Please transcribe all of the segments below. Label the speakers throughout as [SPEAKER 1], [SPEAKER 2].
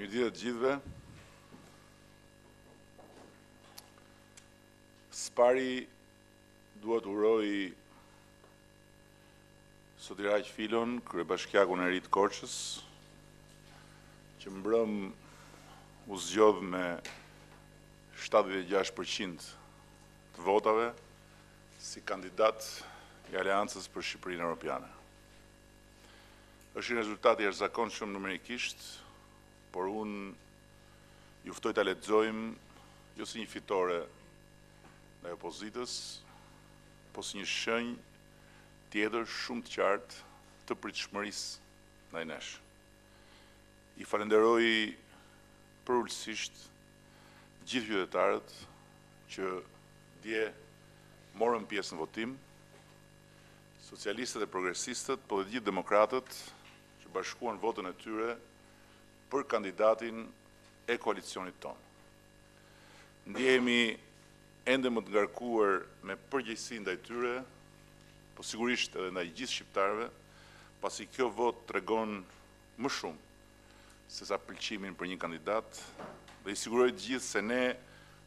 [SPEAKER 1] Mirëditë të gjithëve. Së pari duhet uroj Sotiraq Filon, kryebashkiakun e ri të Korçës, që mbrëm u zgjodh me 76% të votave si kandidat i Aleancës për Shqipërinë Europiane. Është një rezultat i jashtëzakonshëm numerikisht, por unë ju ftoj ta lexojmë jo si një fitore ndaj opozitës, po si një shenjë tjetër shumë të qartë të pritshmërisë ndaj nesh. I falenderoj përulësisht gjithë qytetarët që dje morën pjesë në votim, socialistët e progresistët, po dhe gjithë demokratët që bashkuan votën e tyre për kandidatin e koalicionit tonë. Ndjehemi ende më të ngarkuar me përgjegjësi ndaj tyre, po sigurisht edhe ndaj gjithë shqiptarëve, pasi kjo votë tregon më shumë se sa pëlqimin për një kandidat, dhe i siguroj të gjithë se ne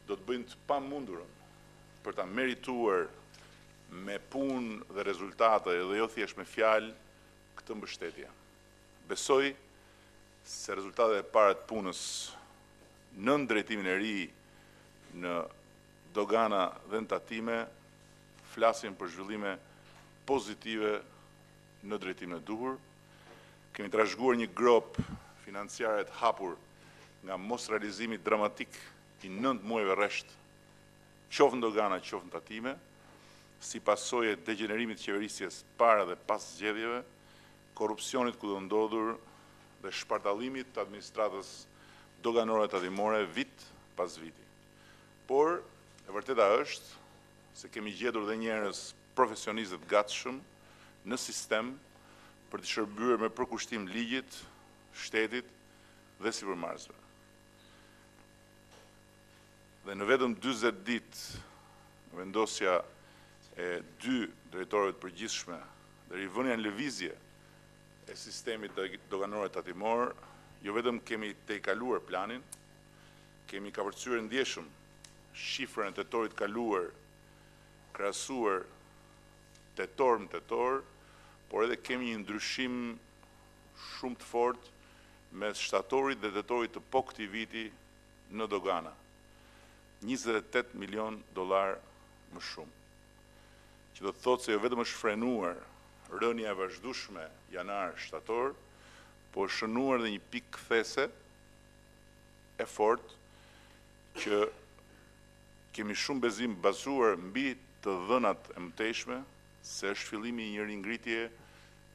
[SPEAKER 1] do të bëjmë të pamundurën për ta merituar me punë dhe rezultate dhe jo thjesht me fjalë këtë mbështetje. Besoj se rezultatet e para të punës në drejtimin e ri në dogana dhe në tatime flasin për zhvillime pozitive në drejtimin e duhur. Kemi trashëguar një grop financiare të hapur nga mos realizimi dramatik i 9 muajve rresht, qoftë në dogana, qoftë në tatime, si pasojë e degenerimit të qeverisjes para dhe pas zgjedhjeve, korrupsionit ku do ndodhur dhe shpartallimit të administratës doganore tatimore vit pas viti. Por, e vërteta është se kemi gjetur dhe njerëz profesionistët gatshëm në sistem për të shërbyer me përkushtim ligjit, shtetit dhe sipërmarrësve. Dhe në vetëm 40 ditë vendosja e 2 drejtorëve të përgjithshme dhe rivënia në lëvizje e sistemit doganor tatimor, jo vetëm kemi tejkaluar planin, kemi kapërcyer ndjeshëm shifrën e tetorit kaluar, krahasuar tetor me tetor, por edhe kemi një ndryshim shumë të fortë mes shtatorit dhe tetorit të po këtij viti në dogana. 28 milion dollar më shumë. Që do të thotë se jo vetëm është frenuar rënja e vazhdueshme janar-shtator, po është shënuar dhe një pikë kthese e fortë që kemi shumë bezim bazuar mbi të dhënat e mëtejshme se është fillimi i një ringritje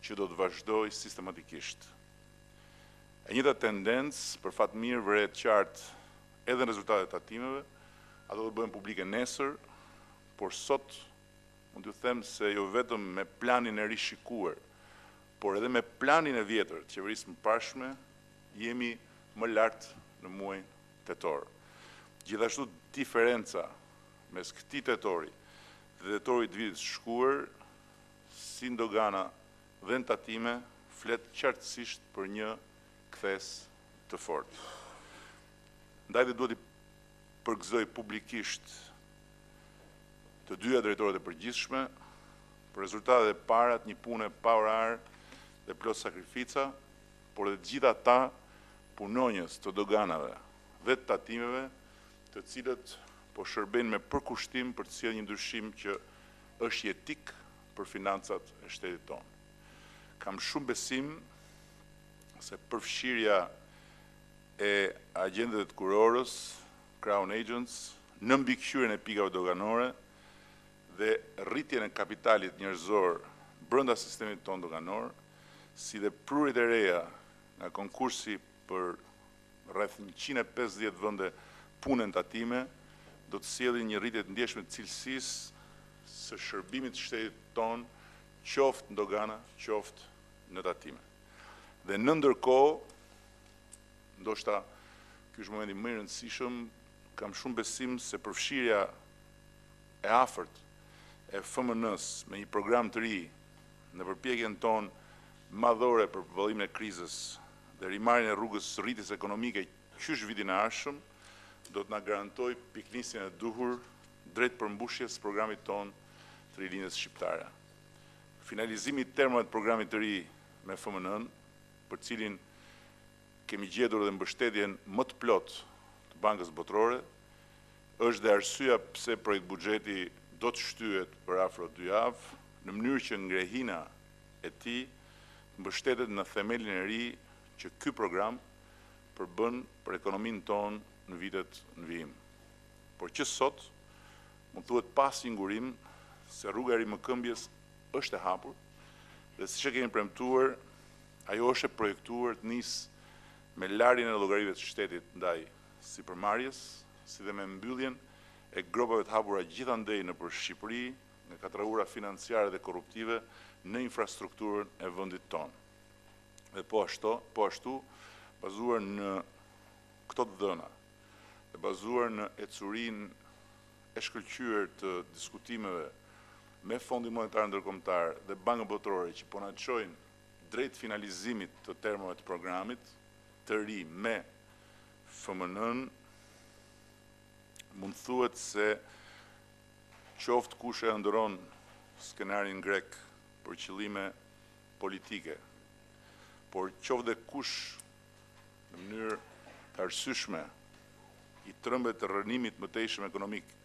[SPEAKER 1] që do të vazhdojë sistematikisht. E njëjta tendencë për fat mirë vëret qartë edhe në rezultatet e tatimeve, ato do të bëhen publike nesër, por sot mund t'ju them se jo vetëm me planin e rishikuar, por edhe me planin e vjetër të qeverisë mëparshme, jemi më lart në muajin tetor. Gjithashtu diferenca mes këtij tetori dhe tetorit të vitit të shkuar, si në dogana dhe në tatime, flet qartësisht për një kthes të fortë. Ndaj dhe duhet i përgëzoj publikisht të dyja drejtorët e përgjithshme për rezultatet e para të një pune pa orar dhe plot sakrifica, por dhe të gjithë ata punonjës të doganave dhe të tatimeve, të cilët po shërbejnë me përkushtim për të sjellë një ndryshim që është jetik për financat e shtetit tonë. Kam shumë besim se përfshirja e agjentëve të kurorës, Crown Agents, në mbikëqyrjen e pikave doganore dhe rritjen e kapitalit njerëzor brenda sistemit tonë doganor, si dhe prurit e reja nga konkursi për rreth 150 vende punë tatime, do të sjellin një rritje të ndjeshme të cilësisë së shërbimit të shtetit tonë, qoftë në dogana, qoftë në tatime. Dhe në ndërkohë, ndoshta ky është momenti më i rëndësishëm, kam shumë besim se përfshirja e afërt e FMN-s me një program të ri në përpjekjen tonë madhore për përballimin e krizës dhe rimarrjen e rrugës së rritjes ekonomike qysh vitin e ardhshëm do të na garantoj piknisjen e duhur drejt përmbushjes programit ton të rilindjes shqiptare. Finalizimi i termave të programit të ri me FMN, për cilin kemi gjetur dhe mbështetjen më të plot të Bankës Botërore, është dhe arsyeja pse projekt buxheti do të shtyhet për afro 2 javë, në mënyrë që ngrehina e tij mbështetet në themelin e ri që ky program përbën për ekonominë tonë në vitet në vijim. Por që sot, mund thuhet pas një ngurim se rruga e rimëkëmbjes është e hapur dhe siç e kemi premtuar, ajo është e projektuar të nisë me larjen e llogarive të shtetit ndaj sipërmarrjes, si dhe me mbylljen e gropave të hapura gjithandej nëpër Shqipëri nga katraura financiare dhe korruptive në infrastrukturën e vendit tonë. Dhe po ashtu, bazuar në këto të dhëna, dhe bazuar në ecurinë e shkëlqyer të diskutimeve me Fondin Monetar Ndërkombëtar dhe Bankën Botërore që po na çojnë drejt finalizimit të termave të programit të ri me FMN-n, mund thuhet se qoftë kush e ëndërron skenarin grek për qëllime politike, por qoftë dhe kush në mënyrë të arsyeshme i trembet të rënimit mëtejshëm ekonomik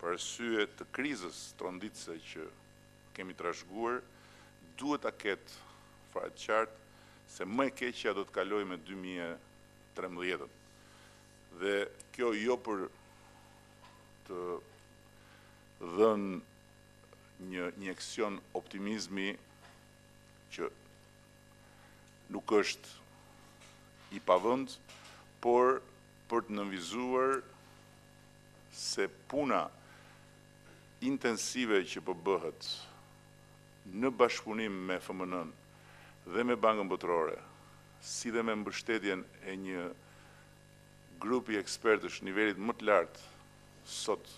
[SPEAKER 1] për arsye të krizës tronditëse që kemi trashëguar, duhet ta ketë fare të qartë se më e keqja do të kalojë me 2013. Dhe kjo jo për të dhënë një injeksion optimizmi që nuk është i pavend, por për të nënvizuar se puna intensive që po bëhet në bashkëpunim me FMN-n dhe me Bankën Botërore, si dhe me mbështetjen e një grupi ekspertësh nivelit më të lartë sot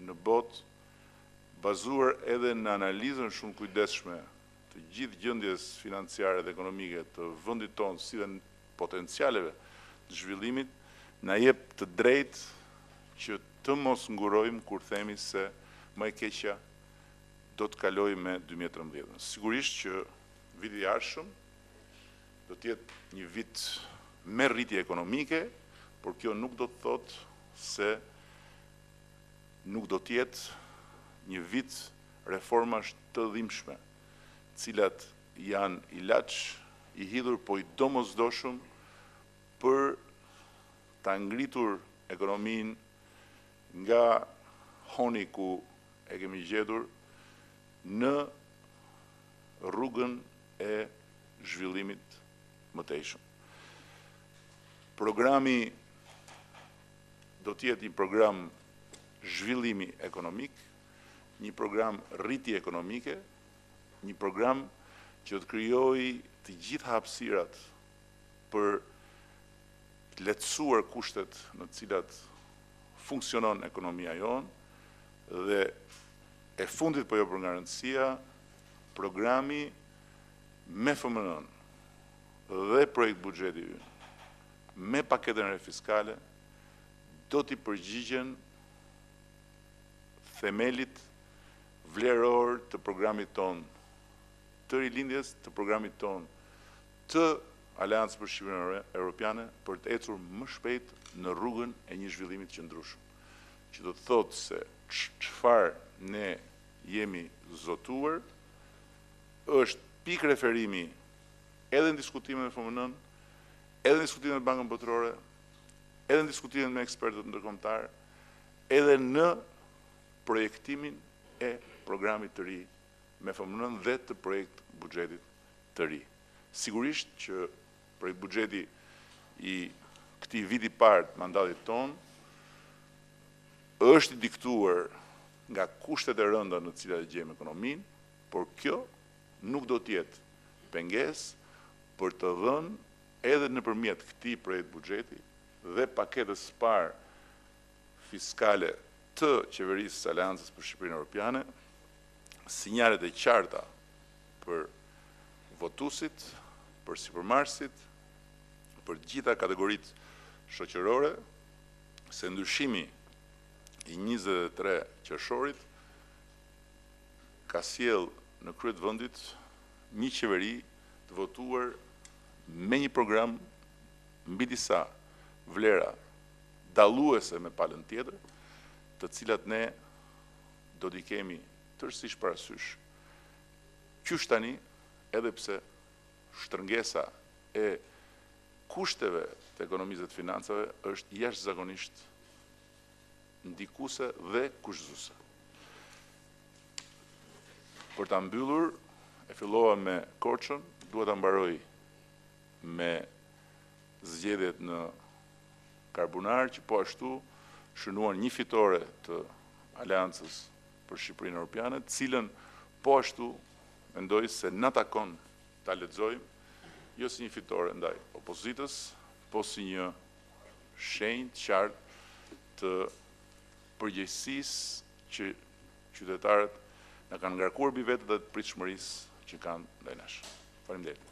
[SPEAKER 1] në botë, bazuar edhe në analizën shumë kujdesshme të gjithë gjendjes financiare dhe ekonomike të vendit tonë, si dhe në potencialeve të zhvillimit, na jep të drejtë që të mos ngurojmë kur themi se më e keqja do të kalojë me 2013. Sigurisht që viti i ardhshëm do të jetë një vit me rritje ekonomike, por kjo nuk do të thotë se nuk do të jetë një vit reformash të dhimbshme, cilat janë ilaç i hidhur po i domosdoshëm për ta ngritur ekonominë nga honi ku e kemi gjetur në rrugën e zhvillimit mëtejshëm. Programi do të jetë një program zhvillimi ekonomik, një program rritje ekonomike, një program që të krijojë të gjitha hapësirat për të lehtësuar kushtet në të cilat funksionon ekonomia jonë dhe e fundit po jo për nga rëndësia, programi me FMN-n dhe projekt buxheti me paketën e fiskale do t'i përgjigjen themelit vleror të programit ton të rilindjes, të programit ton të Aleancës për Shqipërinë Evropiane për të ecur më shpejt në rrugën e një zhvillimit qëndrueshëm, që do të thotë se çfarë ne jemi zotuar është pikë referimi edhe në diskutimet me FMN-n, edhe në diskutimet me Bankën Botërore, edhe në diskutimet me ekspertët ndërkombëtar, edhe në projektimin e programit të ri me FMN-n dhe të projekt buxhetit të ri. Sigurisht që projekt buxheti i këtij viti parë të mandatit ton është i diktuar nga kushtet e rënda në të cilat e gjejmë ekonominë, por kjo nuk do të jetë pengesë për të dhënë edhe nëpërmjet këtij projekt buxheti dhe paketës së parë fiskale të qeverisë së Aleancës për Shqipërinë Evropiane, sinjalet e qarta për votuesit, për sipërmarrësit, për gjitha kategoritë shoqërore, se ndryshimi i 23 qershorit ka sjell në krye të vendit një qeveri të votuar me një program mbi disa vlera dalluese me palën tjetër, të cilat ne do t'i kemi tërësisht parasysh. Qysh tani, edhe pse shtrëngesa e kushteve të ekonomisë dhe të financave është jashtëzakonisht ndikuese dhe kushtëzuese. Për ta mbyllur, e fillova me Korçën, duhet ta mbaroj me zgjedhjet në Karbunar, që po ashtu shënuan një fitore të Aleancës për Shqipërinë Europiane, cilën po ashtu mendoj se na takon ta lexojmë, jo si një fitore ndaj opozitës, po si një shenjë të qartë të përgjegjësisë që qytetarët na kanë ngarkuar mbi vetë dhe të pritshmërisë që kanë ndaj nesh. Faleminderit.